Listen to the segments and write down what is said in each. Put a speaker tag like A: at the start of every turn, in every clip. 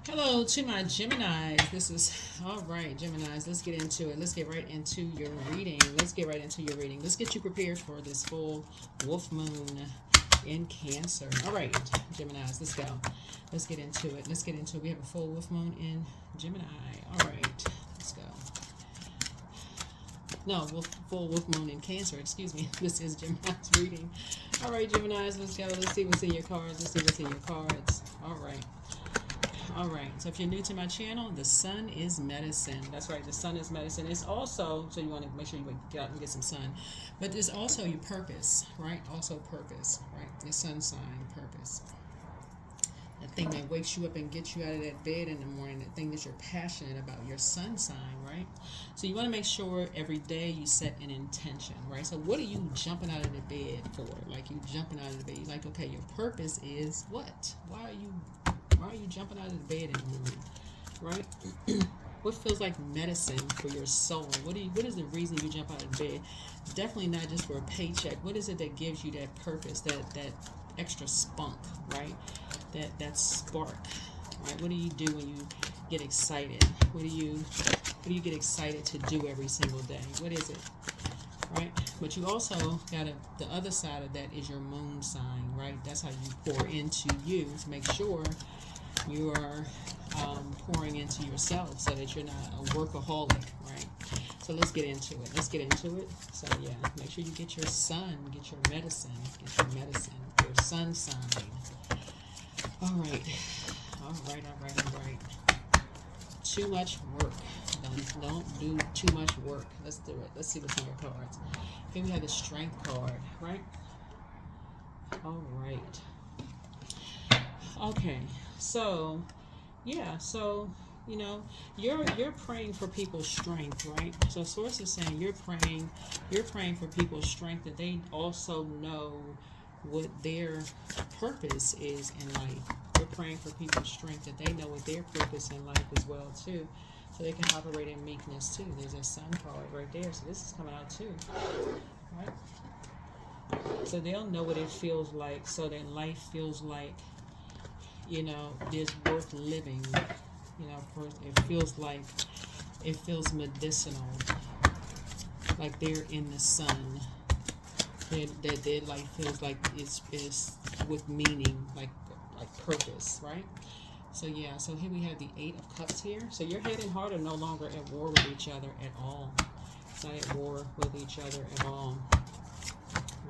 A: Hello to my Geminis. This is all right, Geminis. Let's get into it. Let's get right into your reading. Let's get you prepared for this full wolf moon in Cancer. All right, Geminis. Let's go. Let's get into it. We have a full wolf moon in Gemini. All right, let's go. No, full wolf moon in Cancer. Excuse me. This is Gemini's reading. All right, Geminis. Let's go. Let's see what's in your cards. All right. All right, so if you're new to my channel, the sun is medicine. That's right, the sun is medicine. It's also, so you want to make sure you get out and get some sun, but it's also your purpose, right? Also purpose, right? Your sun sign, purpose. The thing that wakes you up and gets you out of that bed in the morning, the thing that you're passionate about, your sun sign, right? So you want to make sure every day you set an intention, right? So what are you jumping out of the bed for? Like you jumping out of the bed, you're like, okay, your purpose is what? Why are you jumping out of the bed in the morning, right? What feels like medicine for your soul? What is the reason you jump out of bed? Definitely not just for a paycheck. What is it that gives you that purpose, that extra spunk, right? That spark, right? What do you do when you get excited? What do you get excited to do every single day? What is it? Right? But you also got the other side of that is your moon sign, right? That's how you pour into you to make sure you are pouring into yourself so that you're not a workaholic, right? So let's get into it. So yeah, make sure you get your sun, get your medicine, your sun sign. All right. Too much work. Don't do too much work. Let's do it. Let's see what's in your cards. Here we have the strength card, right? All right. Okay. So, yeah. So, you know, you're praying for people's strength, right? So Source is saying you're praying for people's strength, that they also know what their purpose is in life. You're praying for people's strength, that they know what their purpose in life as well too, so they can operate in meekness too. There's a sun card right there, so this is coming out too, right? So they'll know what it feels like, so their life feels like, you know, is worth living. You know, it feels medicinal, like they're in the sun. That their life feels like it's with meaning, like purpose, right? So yeah, so here we have the 8 of Cups here. So your head and heart are no longer at war with each other at all. It's not at war with each other at all.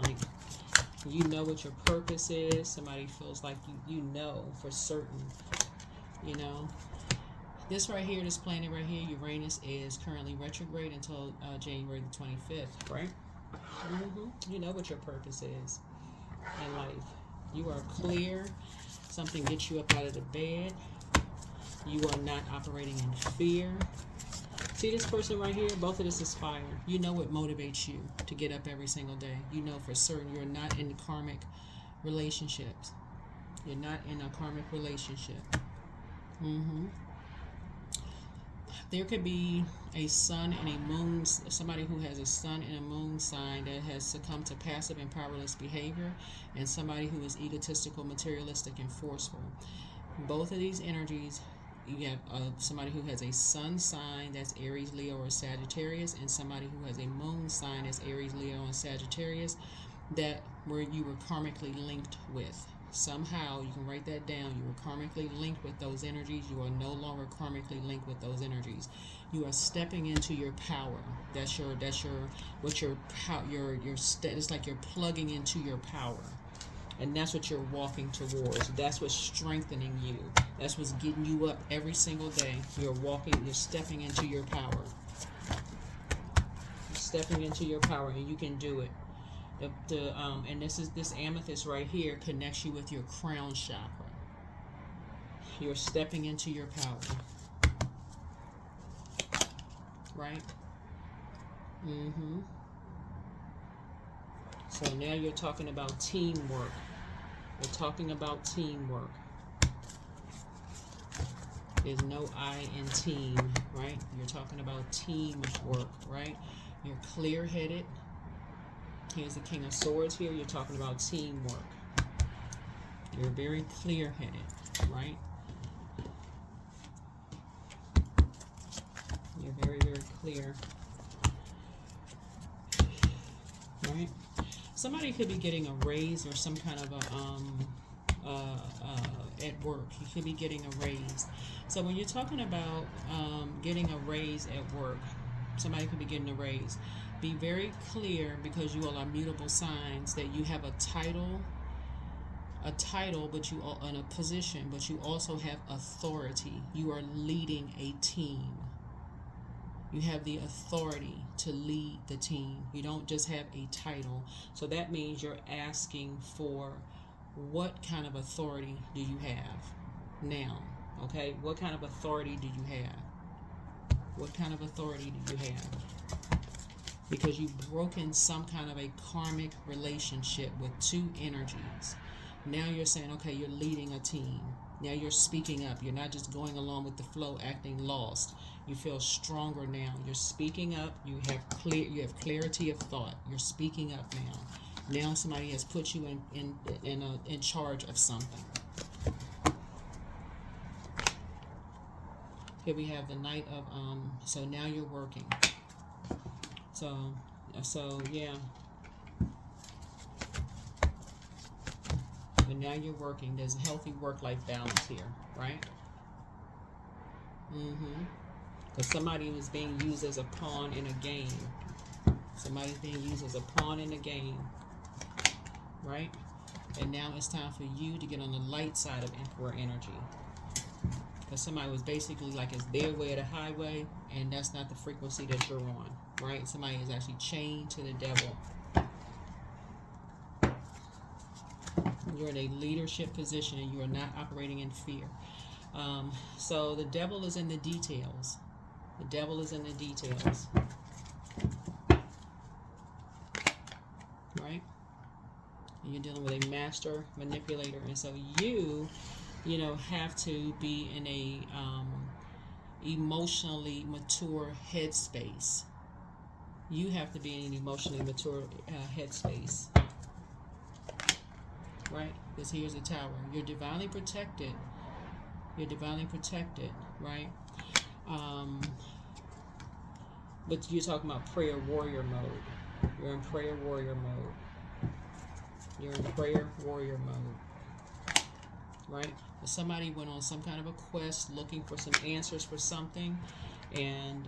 A: Like, you know what your purpose is. Somebody feels like you know for certain, you know. This right here, this planet right here, Uranus, is currently retrograde until January the 25th, right? You know what your purpose is in life. You are clear. Something gets you up out of the bed. You are not operating in fear. See this person right here? Both of this is fire. You know what motivates you to get up every single day. You know for certain you're not in karmic relationships. You're not in a karmic relationship. There could be a sun and a moon, somebody who has a sun and a moon sign that has succumbed to passive and powerless behavior, and somebody who is egotistical, materialistic, and forceful. Both of these energies, you have somebody who has a sun sign that's Aries, Leo, or Sagittarius, and somebody who has a moon sign that's Aries, Leo, and Sagittarius, that where you were karmically linked with. Somehow, you can write that down. You were karmically linked with those energies. You are no longer karmically linked with those energies. You are stepping into your power. It's like you're plugging into your power. And that's what you're walking towards. That's what's strengthening you. That's what's getting you up every single day. You're stepping into your power. You're stepping into your power, and you can do it. And this amethyst right here connects you with your crown chakra. You're stepping into your power, right? So now you're talking about teamwork. We're talking about teamwork. There's no I in team, right? You're talking about teamwork, right? You're clear-headed. Here's the King of Swords here. You're talking about teamwork. You're very clear-headed, right? clear. Right? Somebody could be getting a raise or some kind of a at work. You could be getting a raise. So when you're talking about getting a raise at work, somebody could be getting a raise. Be very clear, because you all are mutable signs, that you have a title, but you are in a position, but you also have authority. You are leading a team. You have the authority to lead the team. You don't just have a title. So that means you're asking for, what kind of authority do you have now? Okay, what kind of authority do you have? What kind of authority do you have? Because you've broken some kind of a karmic relationship with two energies. Now you're saying, okay, you're leading a team. Now you're speaking up. You're not just going along with the flow, acting lost. You feel stronger now. You're speaking up. You have clarity of thought. You're speaking up now. Now somebody has put you in charge of something. Here we have the Knight of so now you're working. So yeah. But now you're working. There's a healthy work-life balance here, right? Because somebody was being used as a pawn in a game. Somebody's being used as a pawn in a game, right? And now it's time for you to get on the light side of Emperor energy. Because somebody was basically like, it's their way or the highway, and that's not the frequency that you're on, right? Somebody is actually chained to the devil. You're in a leadership position and you are not operating in fear. So the devil is in the details. The devil is in the details. Right? And you're dealing with a master manipulator. And so you have to be in a emotionally mature headspace. You have to be in an emotionally mature headspace. Right? Because here's the Tower. You're divinely protected. You're divinely protected, right? But you're talking about prayer warrior mode. You're in prayer warrior mode. You're in prayer warrior mode. Right? But somebody went on some kind of a quest looking for some answers for something, and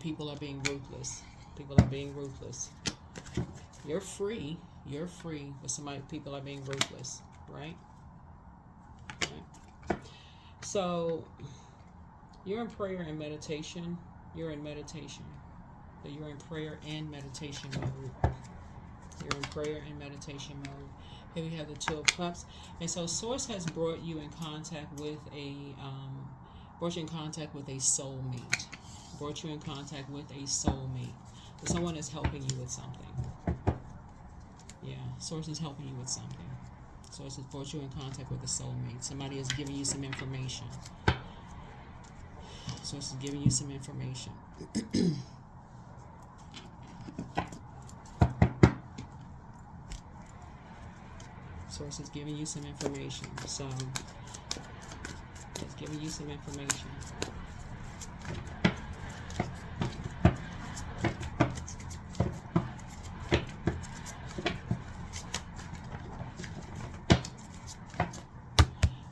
A: people are being ruthless. People are being ruthless. You're free. You're free, but people are being ruthless, right? Right? So you're in prayer and meditation. You're in meditation. So you're in prayer and meditation mode. You're in prayer and meditation mode. Here we have the Two of Cups, and so Source has brought you in contact with a soulmate. Brought you in contact with a soulmate. So someone is helping you with something. Yeah, Source is helping you with something. Source has brought you in contact with a soulmate. Somebody is giving you some information. Source is giving you some information. Source is giving you some information. So, it's giving you some information.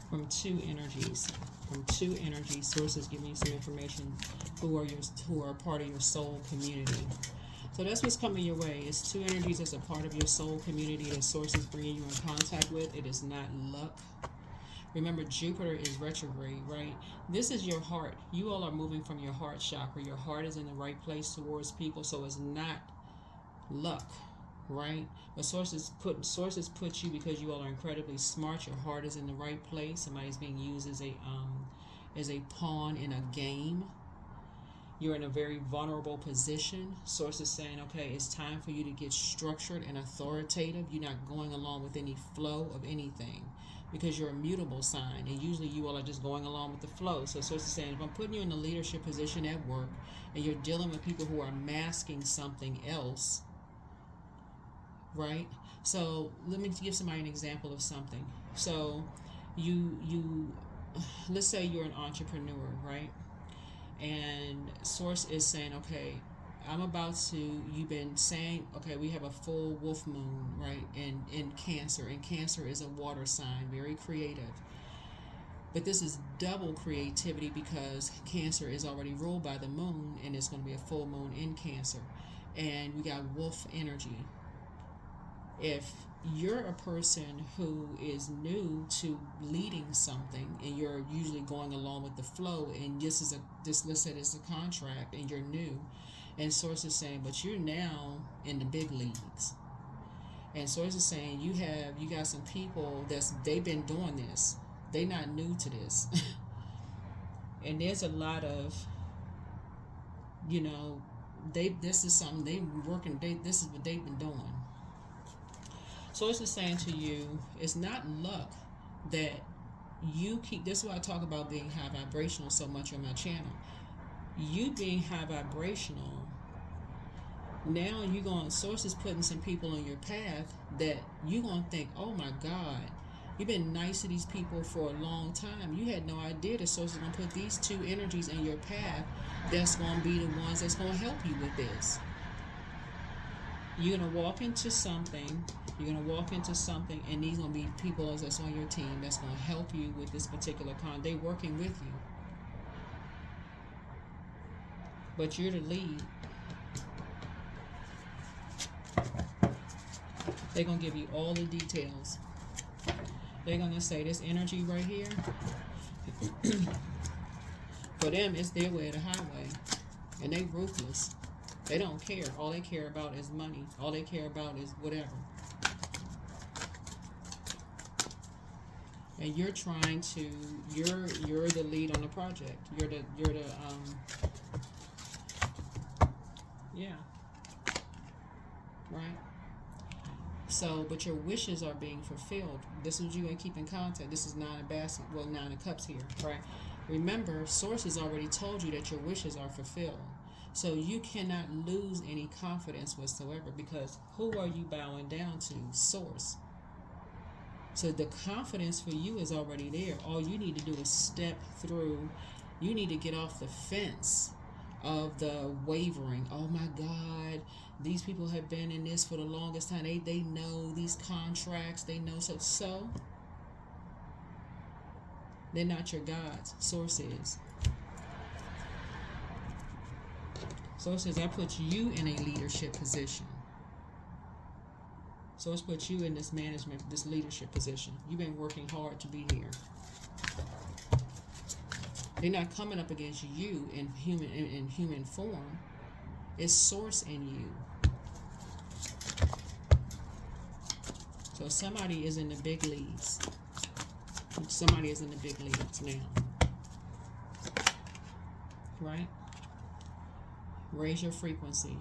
A: From two energies, Source is giving you some information who are part of your soul community. So that's what's coming your way. It's two energies as a part of your soul community that Source is bringing you in contact with. It is not luck. Remember, Jupiter is retrograde, right? This is your heart. You all are moving from your heart chakra. Your heart is in the right place towards people, so it's not luck, right? But sources put you because you all are incredibly smart. Your heart is in the right place. Somebody's being used as a pawn in a game. You're in a very vulnerable position. Source is saying, okay, it's time for you to get structured and authoritative. You're not going along with any flow of anything because you're a mutable sign, and usually you all are just going along with the flow. So Source is saying, if I'm putting you in a leadership position at work and you're dealing with people who are masking something else, right? So let me give somebody an example of something. So you let's say you're an entrepreneur, right? And Source is saying, okay, I'm about to, you've been saying, okay, we have a full wolf moon, right, in Cancer, and Cancer is a water sign, very creative. But this is double creativity because Cancer is already ruled by the moon, and it's going to be a full moon in Cancer. And we got wolf energy. If you're a person who is new to leading something and you're usually going along with the flow, and this let's say this is a contract and you're new, and Source is saying, but you're now in the big leagues. And Source is saying you got some people they've been doing this. They not new to this. And there's a lot of, this is something this is what they've been doing. Source is saying to you, it's not luck that you keep, this is why I talk about being high vibrational so much on my channel. You being high vibrational, now you're going, Source is putting some people on your path that you're going to think, oh my God, you've been nice to these people for a long time. You had no idea the Source is going to put these two energies in your path that's going to be the ones that's going to help you with this. You're going to walk into something, and these going to be people that's on your team that's going to help you with this particular They're working with you. But you're the lead. They're going to give you all the details. They're going to say this energy right here, for them, it's their way or the highway. And they ruthless. They don't care. All they care about is money. All they care about is whatever. And you're trying to, you're the lead on the project. Yeah. Right? So, but your wishes are being fulfilled. This is you going to keep in contact. This is Nine of Cups here, right? Remember, Source has already told you that your wishes are fulfilled. So you cannot lose any confidence whatsoever, because who are you bowing down to? Source. So the confidence for you is already there. All you need to do is step through. You need to get off the fence of the wavering. Oh my God, these people have been in this for the longest time. They know these contracts. They know so. They're not your gods. Source is. Source says, I put you in a leadership position. Source put you in this management, this leadership position. You've been working hard to be here. They're not coming up against you in human form. It's Source in you. So somebody is in the big leagues. Somebody is in the big leagues now. Right? Raise your frequency.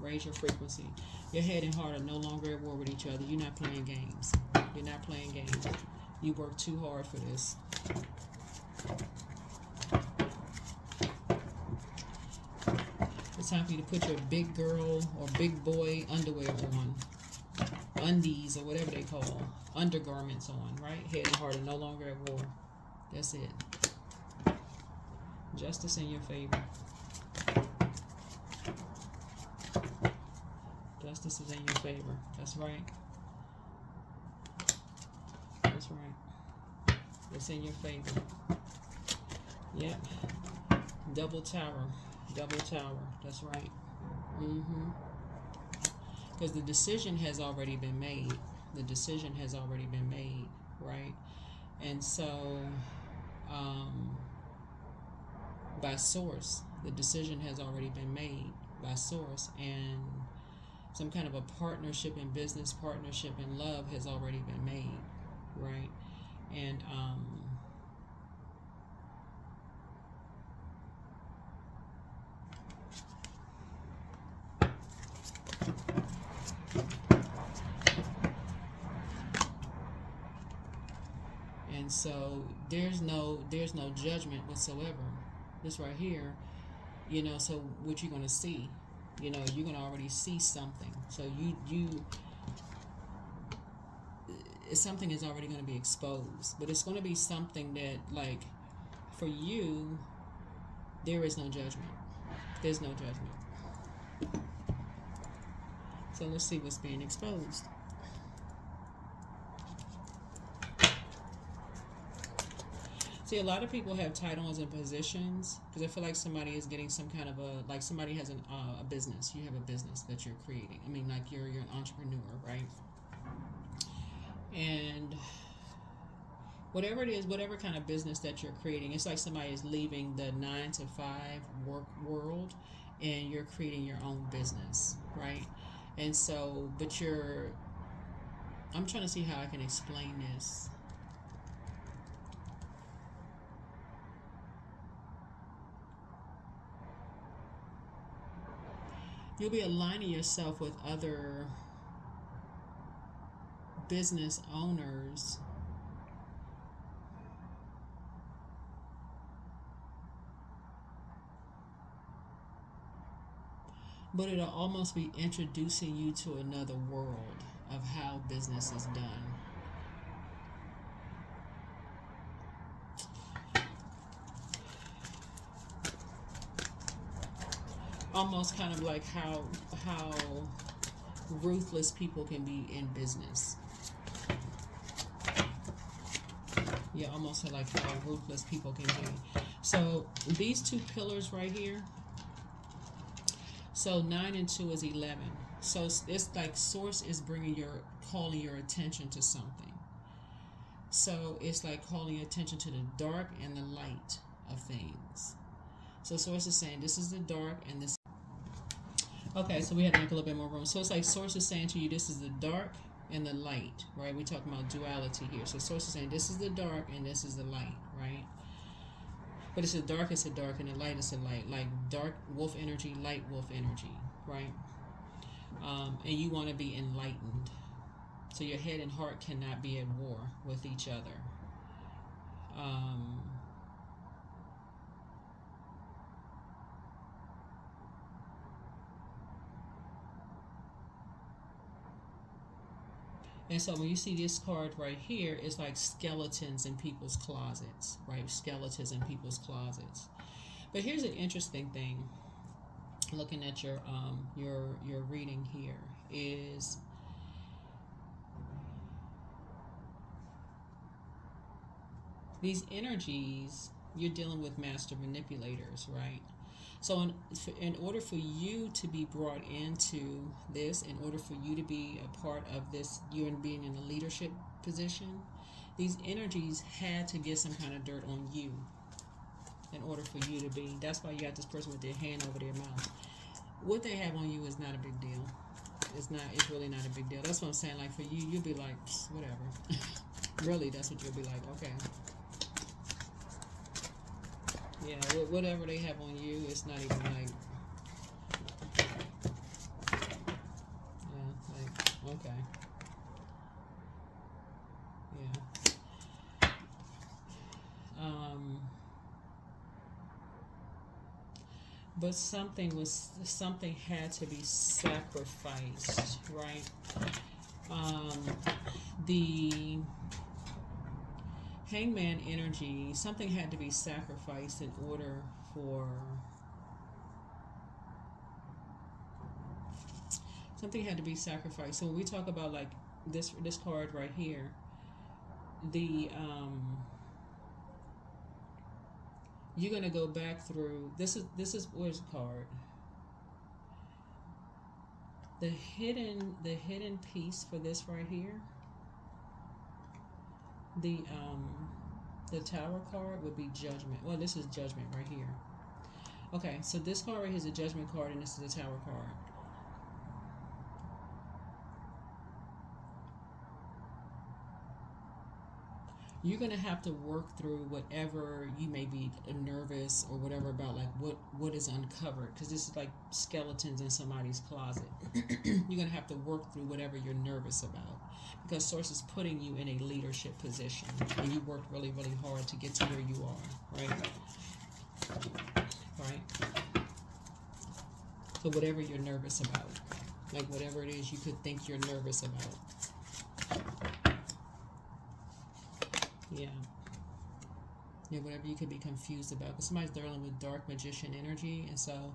A: Raise your frequency. Your head and heart are no longer at war with each other. You're not playing games. You're not playing games. You work too hard for this. It's time for you to put your big girl or big boy underwear on. Undies or whatever they call. Undergarments on, right? Head and heart are no longer at war. That's it. Justice in your favor. Justice is in your favor. That's right. That's right. It's in your favor. Yep. Double tower. Double tower. That's right. Because the decision has already been made. The decision has already been made, right? And so, by Source, the decision has already been made by Source, and some kind of a partnership in business, partnership in love has already been made, right? And so there's no judgment whatsoever. This right here, so what you're gonna see, you're gonna already see something. So something is already going to be exposed, but it's going to be something that, like, for you, There is no judgment. There's no judgment. So let's see what's being exposed. See, a lot of people have titles and positions because I feel like somebody is getting some kind of a, like somebody has a business. You have a business that you're creating. I mean, like you're an entrepreneur, right? And whatever it is, whatever kind of business that you're creating, it's like somebody is leaving the 9-to-5 work world and you're creating your own business, right? And so, but I'm trying to see how I can explain this. You'll be aligning yourself with other business owners but it'll almost be introducing you to another world of how business is done. Almost kind of like how ruthless people can be in business. Yeah, almost like how ruthless people can be. So these two pillars right here. So 9 and 2 is 11. So it's like source is calling your attention to something. So it's like calling your attention to the dark and the light of things. So source is saying this is the dark and this. Okay, so we had to make a little bit more room. So it's like source is saying to you this is the dark and the light, right? We're talking about duality here. So source is saying this is the dark and this is the light, right? But it's a dark, and the light is a light. Like dark wolf energy, light wolf energy, right? And you want to be enlightened. So your head and heart cannot be at war with each other. And so when you see this card right here, it's like skeletons in people's closets, right? Skeletons in people's closets. But here's an interesting thing. Looking at your reading here is these energies. You're dealing with master manipulators, right? So in order for you to be brought into this, in order for you to be a part of this, you and being in a leadership position, these energies had to get some kind of dirt on you in order for you to be. That's why you got this person with their hand over their mouth. What they have on you is not a big deal. It's really not a big deal. That's what I'm saying. Like for you, you'll be like, whatever. Really, that's what you'll be like. Okay. Yeah, whatever they have on you, it's not even like, yeah, like, okay. Yeah. But something had to be sacrificed, right? The Hangman energy, something had to be sacrificed in order for something had to be sacrificed. So when we talk about like this card right here, the you're gonna go back through this is where's the card? The hidden piece for this right here. The Tower card would be Judgment. Well, this is Judgment right here. Okay, so this card right here is a Judgment card, and this is a Tower card. You're going to have to work through whatever you may be nervous or whatever about, like what is uncovered, because this is like skeletons in somebody's closet. You're going to have to work through whatever you're nervous about, because Source is putting you in a leadership position, and you worked really, really hard to get to where you are, right? Right? So whatever you're nervous about, like whatever it is you could think you're nervous about. Yeah. You know, whatever you could be confused about. Because somebody's dealing with dark magician energy, and so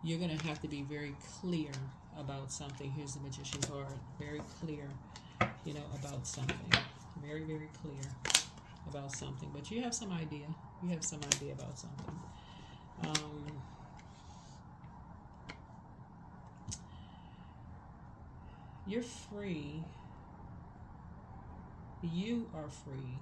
A: you're going to have to be very clear about something. Here's the magician card. Very clear, you know, about something. Very, very clear about something. But you have some idea. You have some idea about something. You're free. You are free.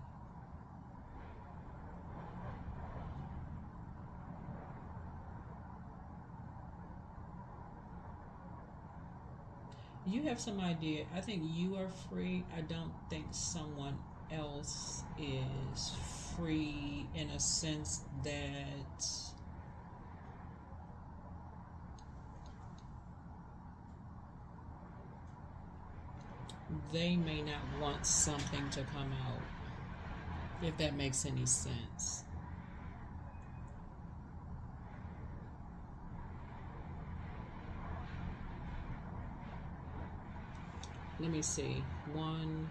A: You have some idea. I think you are free. I don't think someone else is free in a sense that they may not want something to come out, if that makes any sense. Let me see. 1,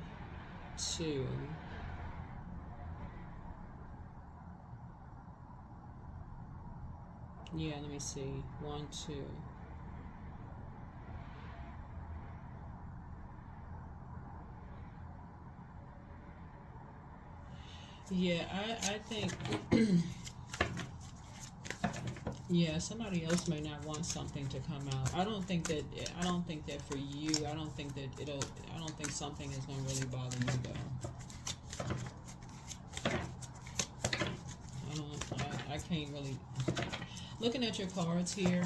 A: 2. Yeah, let me see. 1, 2. Yeah, I think yeah, somebody else may not want something to come out. I don't think that for you, I don't think something is going to really bother you though. I can't really, looking at your cards here,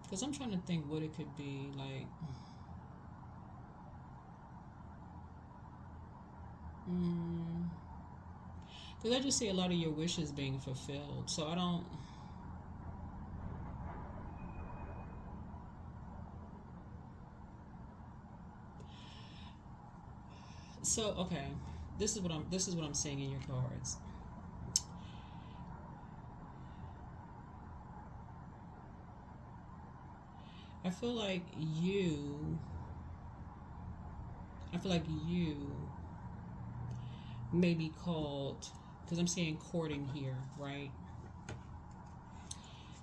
A: because I'm trying to think what it could be like. Because I just see a lot of your wishes being fulfilled. So I don't. So okay, this is what I'm seeing in your cards. I feel like you may be called, because I'm seeing courting here, right?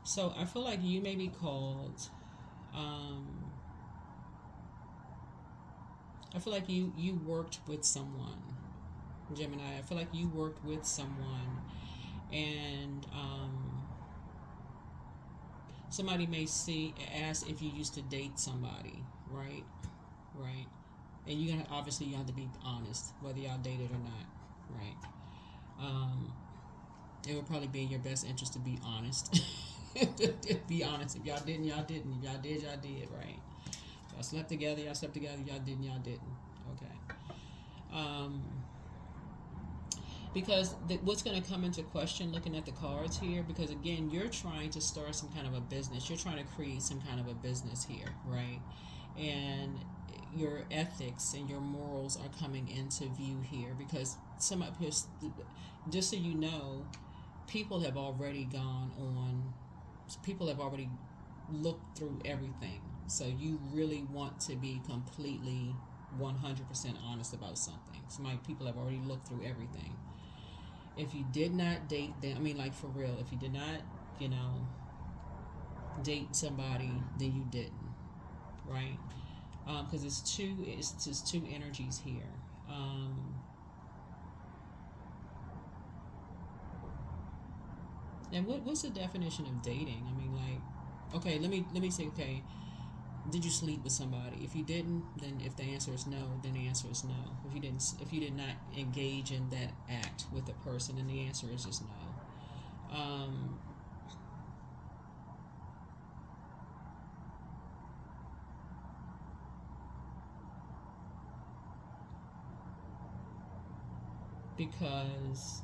A: So I feel like you may be called, I feel like you worked with someone, Gemini. I feel like you worked with someone, and somebody may ask if you used to date somebody, right? Right. And you have to be honest whether y'all dated or not, right? It would probably be in your best interest to be honest. Be honest. If y'all didn't, y'all didn't. If y'all did, y'all did, right? Y'all slept together, y'all slept together. Y'all didn't, y'all didn't. Okay. Because what's going to come into question looking at the cards here, because again, you're trying to start some kind of a business. You're trying to create some kind of a business here, right? And your ethics and your morals are coming into view here, because just so you know, people have already looked through everything. So you really want to be completely 100% honest about something. People have already looked through everything. If you did not date them, I mean, like for real, if you did not, date somebody, then you didn't, right? Because it's two energies here. And what's the definition of dating? I mean, like, okay, let me say, okay, did you sleep with somebody? If you didn't, then if the answer is no, then the answer is no. If you did not engage in that act with a person, then the answer is just no. Because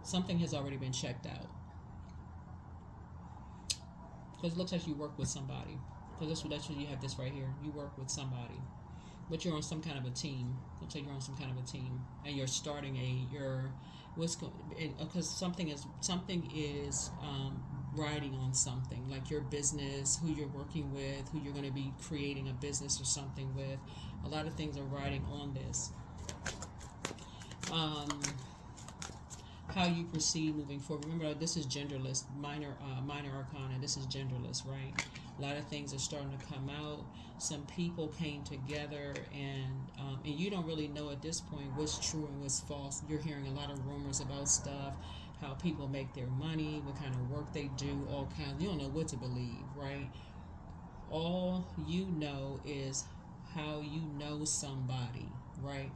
A: something has already been checked out. Because it looks like you work with somebody. Because that's what you have this right here. You work with somebody, but you're on some kind of a team. Looks like you're on some kind of a team, and you're starting because something is riding on something, like your business, who you're working with, who you're going to be creating a business or something with. A lot of things are riding on this. How you proceed moving forward. Remember, this is genderless, minor arcana. This is genderless, right? A lot of things are starting to come out. Some people came together, and you don't really know at this point what's true and what's false. You're hearing a lot of rumors about stuff, how people make their money, what kind of work they do, all kinds. You don't know what to believe, right? All you know is how you know somebody, right?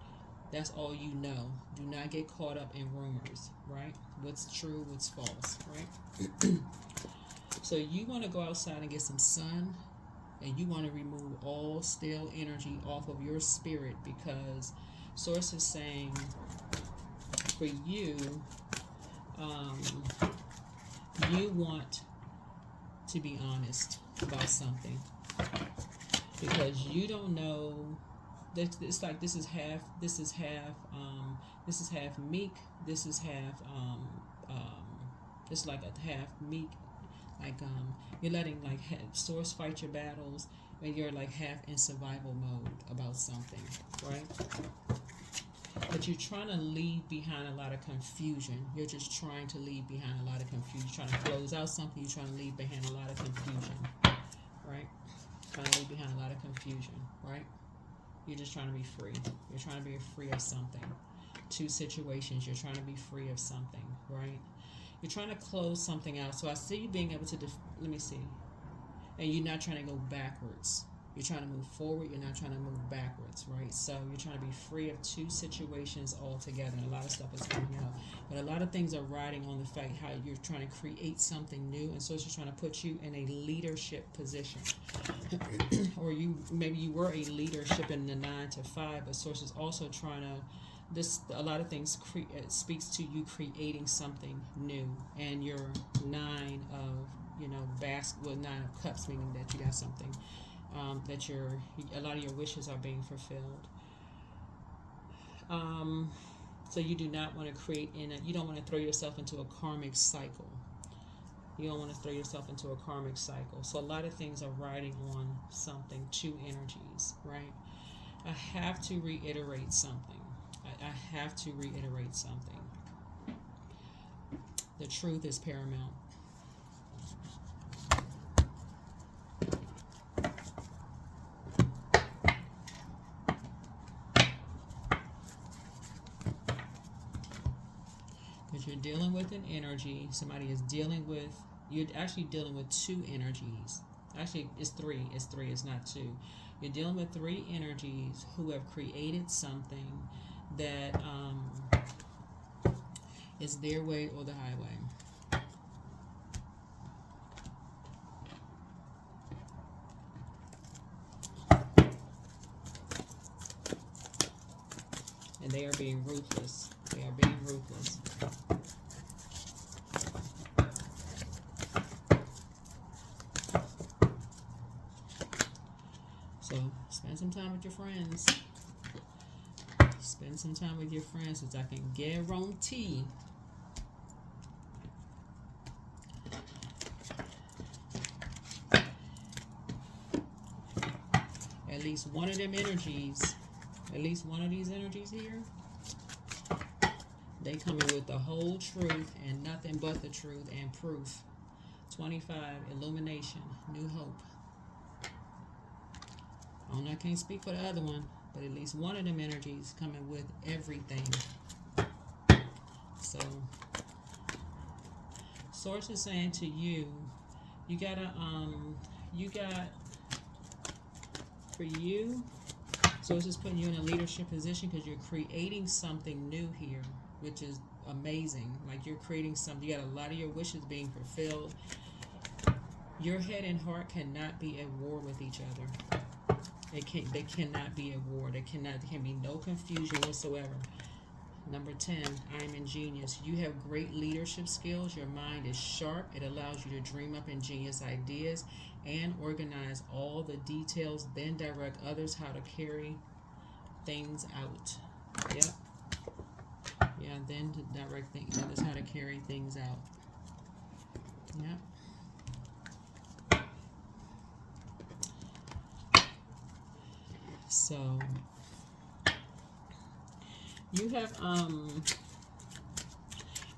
A: That's all you know. Do not get caught up in rumors, right? What's true, what's false, right? So you want to go outside and get some sun, and you want to remove all stale energy off of your spirit, because Source is saying for you, you want to be honest about something, because you don't know. It's like this is half meek, this is half it's like a half meek, like you're letting like Source fight your battles, and you're like half in survival mode about something, right? But you're trying to leave behind a lot of confusion. You're just trying to leave behind a lot of confusion. You're trying to close out something. You're trying to leave behind a lot of confusion, right? Trying to leave behind a lot of confusion, right? You're just trying to be free. You're trying to be free of something. Two situations. You're trying to be free of something, right? You're trying to close something out. So I see you being able to, let me see. And you're not trying to go backwards. You're trying to move forward. You're not trying to move backwards, right? So you're trying to be free of two situations altogether. And a lot of stuff is coming out. But a lot of things are riding on the fact how you're trying to create something new. And so it's just trying to put you in a leadership position. Or maybe you were a leadership in the 9 to 5, but Source is also trying to, a lot of things speaks to you creating something new. And your 9 of, 9 of cups, meaning that you got something, that a lot of your wishes are being fulfilled. So you do not want to create you don't want to throw yourself into a karmic cycle. You don't want to throw yourself into a karmic cycle. So a lot of things are riding on something, two energies, right? I have to reiterate something. I have to reiterate something. The truth is paramount. Because you're dealing with an energy. Somebody is you're actually dealing with two energies. Actually, it's three. It's not two. You're dealing with three energies who have created something that is their way or the highway. And they are being ruthless. They are being ruthless. So spend some time with your friends. Spend some time with your friends, since I can guarantee at least one of them energies, at least one of these energies here, they coming with the whole truth and nothing but the truth and proof. 25, illumination, new hope. I can't speak for the other one, but at least one of them energies coming with everything. So, Source is saying to you, for you, Source is putting you in a leadership position because you're creating something new here, which is amazing. Like you're creating something, you got a lot of your wishes being fulfilled. Your head and heart cannot be at war with each other. They cannot be at war. There can be no confusion whatsoever. Number 10, I'm ingenious. You have great leadership skills. Your mind is sharp. It allows you to dream up ingenious ideas and organize all the details, then direct others how to carry things out. Yep. Yeah, then to direct others how to carry things out. Yep. So you have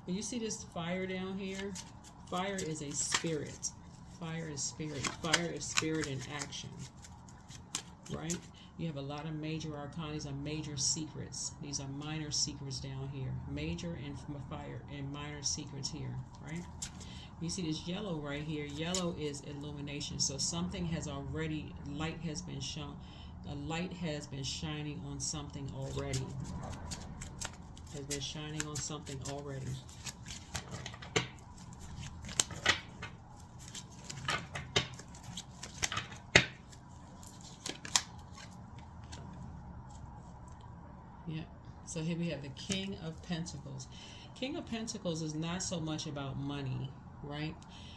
A: you see this fire down here? Fire is a spirit. Fire is spirit. Fire is spirit in action. Right? You have a lot of major arcana. These are major secrets. These are minor secrets down here. Major and fire and minor secrets here. Right? You see this yellow right here. Yellow is illumination. So something has already, light has been shown. A light has been shining on something already. Has been shining on something already. Yeah. So here we have the King of Pentacles. King of Pentacles is not so much about money, right?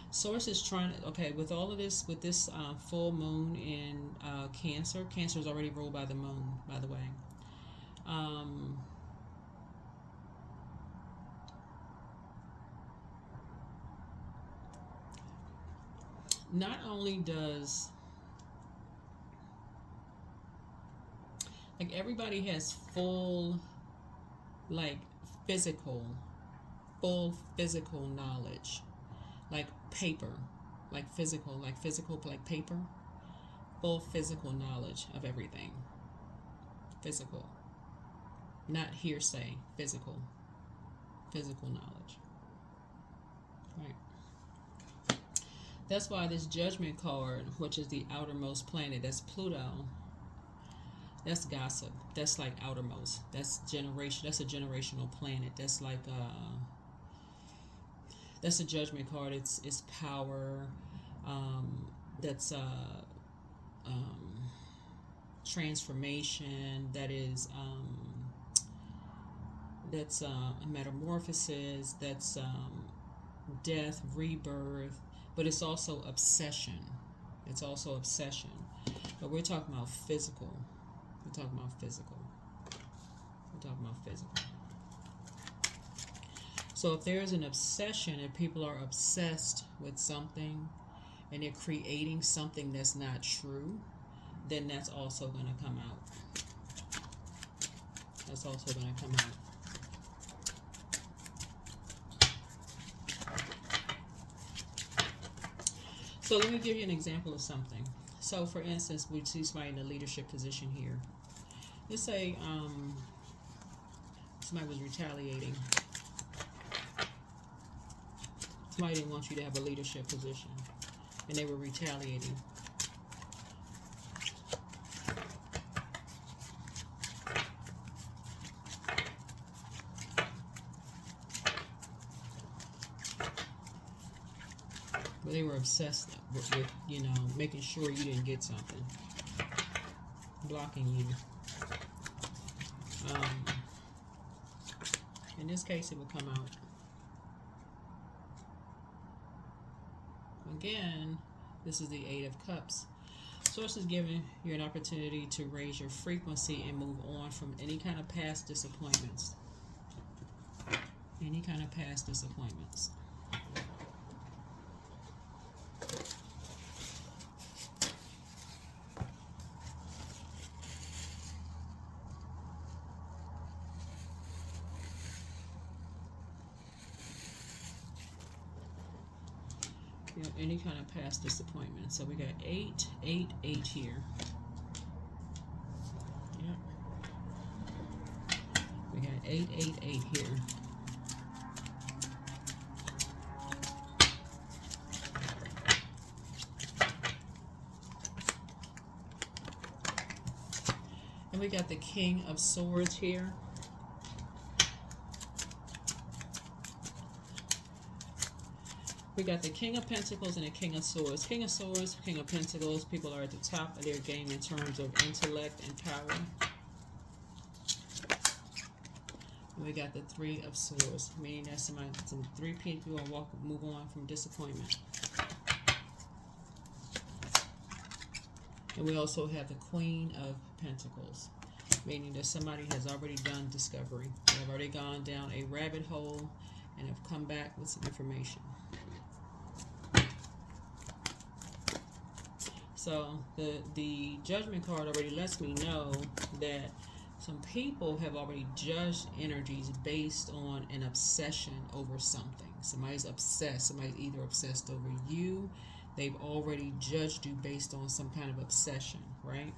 A: Source is trying to, okay, with all of this, with this full moon in Cancer. Cancer is already ruled by the moon, by the way. Not only does, like, everybody has full, like, full physical knowledge, like paper, like physical, like paper, full physical knowledge of everything. Physical, not hearsay, physical knowledge, right? That's why this Judgment card, which is the outermost planet, that's Pluto, that's gossip. That's like outermost. That's generation. That's a generational planet. That's like that's a Judgment card. It's power. That's transformation. That is that's metamorphosis. That's death, rebirth. But it's also obsession. It's also obsession. But we're talking about physical. We're talking about physical. We're talking about physical. So if there is an obsession, if people are obsessed with something and they're creating something that's not true, then that's also going to come out. That's also going to come out. So let me give you an example of something. So for instance, we see somebody in a leadership position here. Let's say somebody was retaliating. Somebody didn't want you to have a leadership position, and they were retaliating. But they were obsessed with you know, making sure you didn't get something, blocking you. In this case, it will come out. Again, this is the Eight of Cups. Source is giving you an opportunity to raise your frequency and move on from any kind of past disappointments. Any kind of past disappointments. You know, any kind of past disappointment. So we got 8, 8, 8 here. Yep. We got 8, 8, 8 here. And we got the King of Swords here. We got the King of Pentacles and the King of Swords. King of Swords, King of Pentacles. People are at the top of their game in terms of intellect and power. And we got the Three of Swords, meaning that some 3 people will move on from disappointment. And we also have the Queen of Pentacles, meaning that somebody has already done discovery. They have already gone down a rabbit hole and have come back with some information. So the judgment card already lets me know that some people have already judged energies based on an obsession over something. Somebody's obsessed. Somebody's either obsessed over you. They've already judged you based on some kind of obsession, right?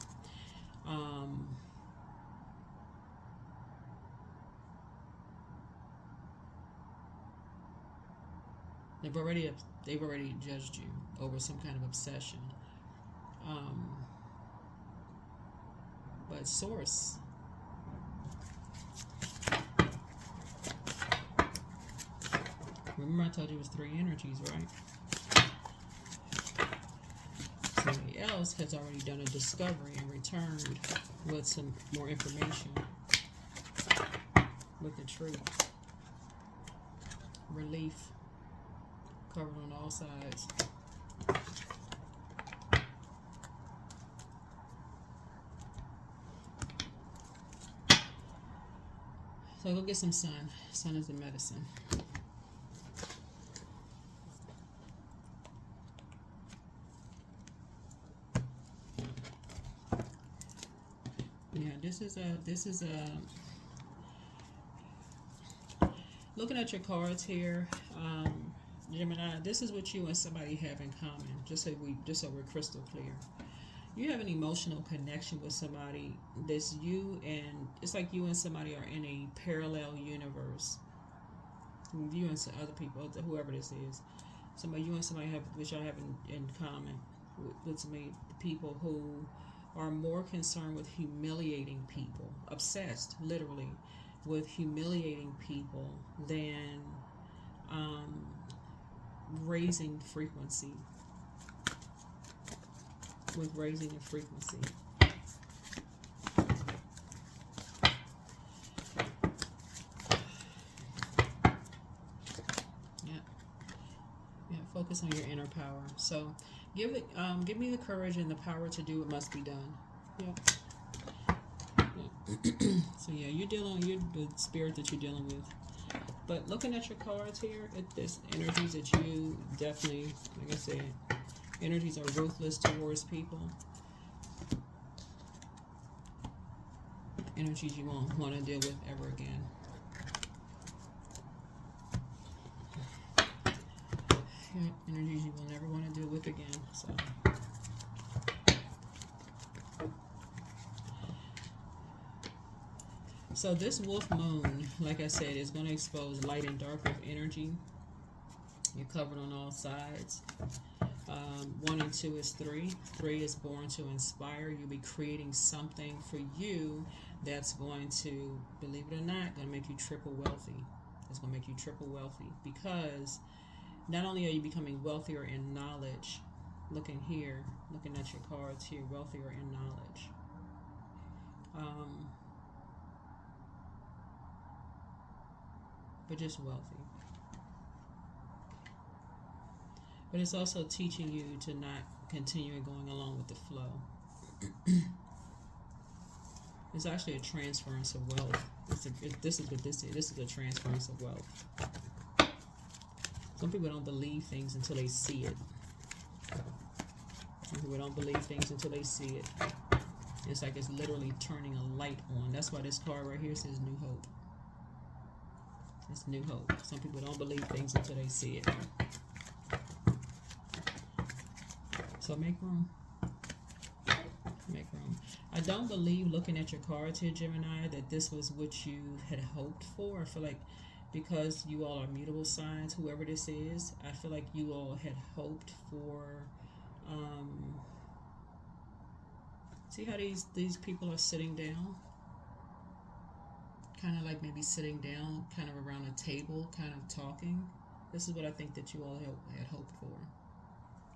A: They've already judged you over some kind of obsession. But source. Remember I told you it was 3 energies, right? Somebody else has already done a discovery and returned with some more information, with the truth. Relief. Covered on all sides. So go get some sun. Sun is the medicine. Yeah, this is looking at your cards here, Gemini. This is what you and somebody have in common. Just so we're crystal clear. You have an emotional connection with somebody. This you and it's like you and somebody are in a parallel universe. You and some other people, whoever this is, you and somebody have, which y'all have in common with somebody, people who are more concerned with humiliating people, obsessed literally with humiliating people than raising frequency. With raising the frequency. Yeah, focus on your inner power. So give me the courage and the power to do what must be done. Yeah. So yeah, you're the spirit that you're dealing with. But looking at your cards here, there's energies that you definitely, like I said, energies are ruthless towards people. Energies you won't want to deal with ever again. Yeah, energies you will never want to deal with again. So this wolf moon, like I said, is going to expose light and dark of energy. You're covered on all sides. 1 and 2 is 3. 3 is born to inspire. You'll be creating something for you that's going to, believe it or not, going to make you triple wealthy. It's going to make you triple wealthy because not only are you becoming wealthier in knowledge, looking at your cards here, wealthier in knowledge. But just wealthy. But it's also teaching you to not continue going along with the flow. It's actually a transference of wealth. This is what this is. This is a transference of wealth. Some people don't believe things until they see it. Some people don't believe things until they see it. It's like it's literally turning a light on. That's why this card right here says New Hope. It's New Hope. Some people don't believe things until they see it. So make room. Make room. I don't believe, looking at your cards here, Gemini, that this was what you had hoped for. I feel like because you all are mutable signs, whoever this is, I feel like you all had hoped for... see how these people are sitting down? Kind of like maybe sitting down, kind of around a table, kind of talking. This is what I think that you all had hoped for.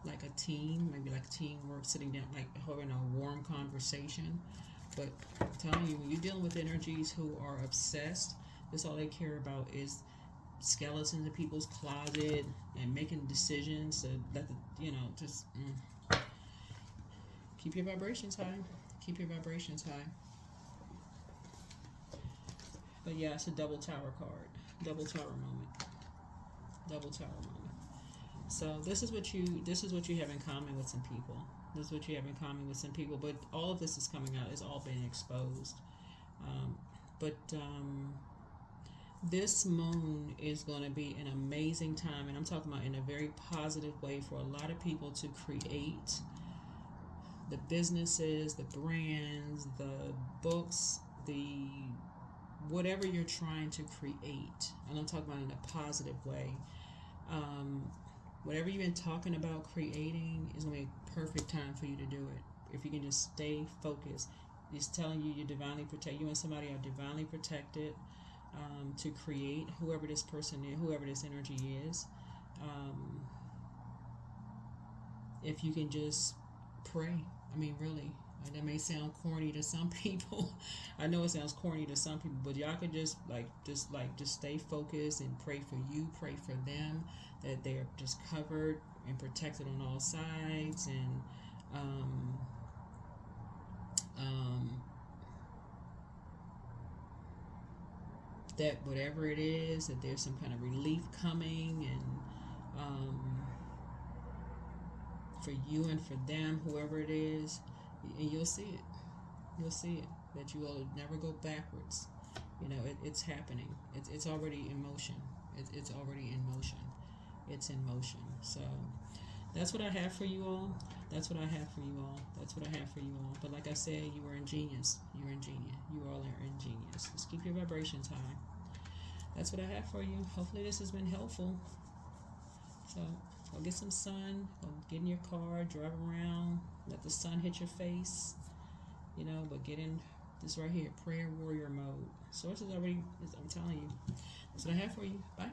A: Like a team, maybe like teamwork, sitting down, like having a warm conversation. But I'm telling you, when you're dealing with energies who are obsessed, that's all they care about is skeletons in people's closet and making decisions that just keep your vibrations high. Keep your vibrations high. But yeah, it's a double tower card. Double tower moment. Double tower moment. So this is what you have in common with some people. That's what you have in common with some people. But all of this is coming out. It's all been exposed. But this moon is going to be an amazing time, and I'm talking about in a very positive way for a lot of people to create the businesses, the brands, the books, the whatever you're trying to create. And I'm talking about in a positive way. Whatever you've been talking about creating is going to be a perfect time for you to do it. If you can just stay focused. It's telling you you're divinely protected. You and somebody are divinely protected to create whoever this person is, whoever this energy is. If you can just pray. I mean, really. That may sound corny to some people. I know it sounds corny to some people, but y'all could just stay focused and pray for you, pray for them, that they're just covered and protected on all sides, and that whatever it is, that there's some kind of relief coming, and for you and for them, whoever it is, and you'll see it. You'll see it. That you will never go backwards. It's happening. It's already in motion. It's already in motion. It's in motion. So that's what I have for you all. That's what I have for you all. That's what I have for you all. But like I said, you are ingenious. You're ingenious. You all are ingenious. Just keep your vibrations high. That's what I have for you. Hopefully this has been helpful. So go get some sun. Go get in your car. Drive around. Let the sun hit your face. But get in this right here, prayer warrior mode. Source is already, I'm telling you. That's what I have for you. Bye.